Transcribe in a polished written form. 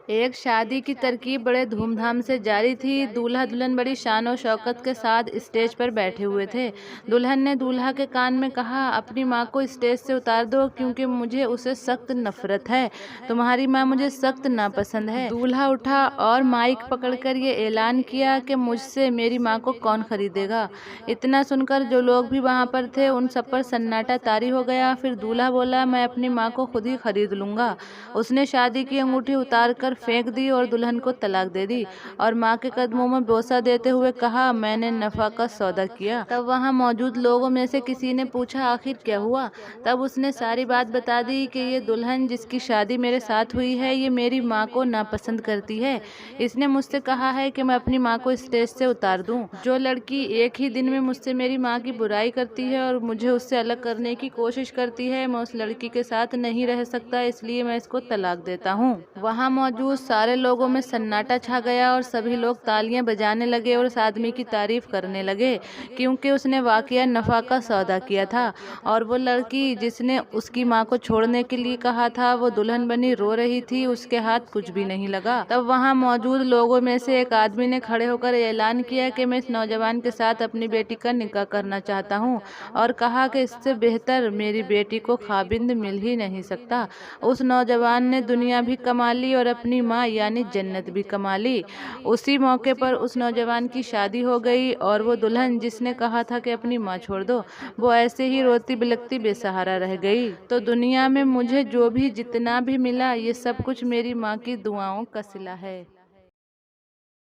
एक शादी की तरकीब बड़े धूमधाम से जारी थी। दूल्हा दुल्हन बड़ी शान और शौकत के साथ स्टेज पर बैठे हुए थे। दुल्हन ने दूल्हा के कान में कहा, अपनी माँ को स्टेज से उतार दो क्योंकि मुझे उससे सख्त नफरत है। तुम्हारी माँ मुझे सख्त नापसंद है। दूल्हा उठा और माइक पकड़कर ये ऐलान किया कि मुझसे मेरी माँ को कौन खरीदेगा। इतना सुनकर जो लोग भी वहाँ पर थे उन सब पर सन्नाटा तारी हो गया। फिर दूल्हा बोला, मैं अपनी माँ को खुद ही खरीद लूंगा। उसने शादी की अंगूठी उतार कर फेंक दी और दुल्हन को तलाक दे दी और माँ के कदमों में बोसा देते हुए कहा, मैंने नफा का सौदा किया। तब वहाँ मौजूद लोगों में से किसी ने पूछा, आखिर क्या हुआ? तब उसने सारी बात बता दी कि ये दुल्हन जिसकी शादी मेरे साथ हुई है, ये मेरी माँ को नापसंद करती है। इसने मुझसे कहा है कि मैं अपनी माँ को स्टेज से उतार दूं। जो लड़की एक ही दिन में मुझसे मेरी माँ की बुराई करती है और मुझे उससे अलग करने की कोशिश करती है, मैं उस लड़की के साथ नहीं रह सकता, इसलिए मैं इसको तलाक देता हूँ। वहाँ मौजूद सारे लोगों में सन्नाटा छा गया और सभी लोग तालियां बजाने लगे और उस आदमी की तारीफ करने लगे क्योंकि उसने वाकया नफा का सौदा किया था। और वो लड़की जिसने उसकी माँ को छोड़ने के लिए कहा था, वो दुल्हन बनी रो रही थी, उसके हाथ कुछ भी नहीं लगा। तब वहाँ मौजूद लोगों में से एक आदमी ने खड़े होकर ऐलान किया कि मैं इस नौजवान के साथ अपनी बेटी का निकाह करना चाहता हूँ और कहा कि इससे बेहतर मेरी बेटी को खाबिंद मिल ही नहीं सकता। उस नौजवान ने दुनिया भी कमा ली और अपनी माँ यानी जन्नत भी कमा ली। उसी मौके पर उस नौजवान की शादी हो गई और वो दुल्हन जिसने कहा था कि अपनी माँ छोड़ दो, वो ऐसे ही रोती बिलखती बेसहारा रह गई। तो दुनिया में मुझे जो भी जितना भी मिला, ये सब कुछ मेरी माँ की दुआओं का सिला है।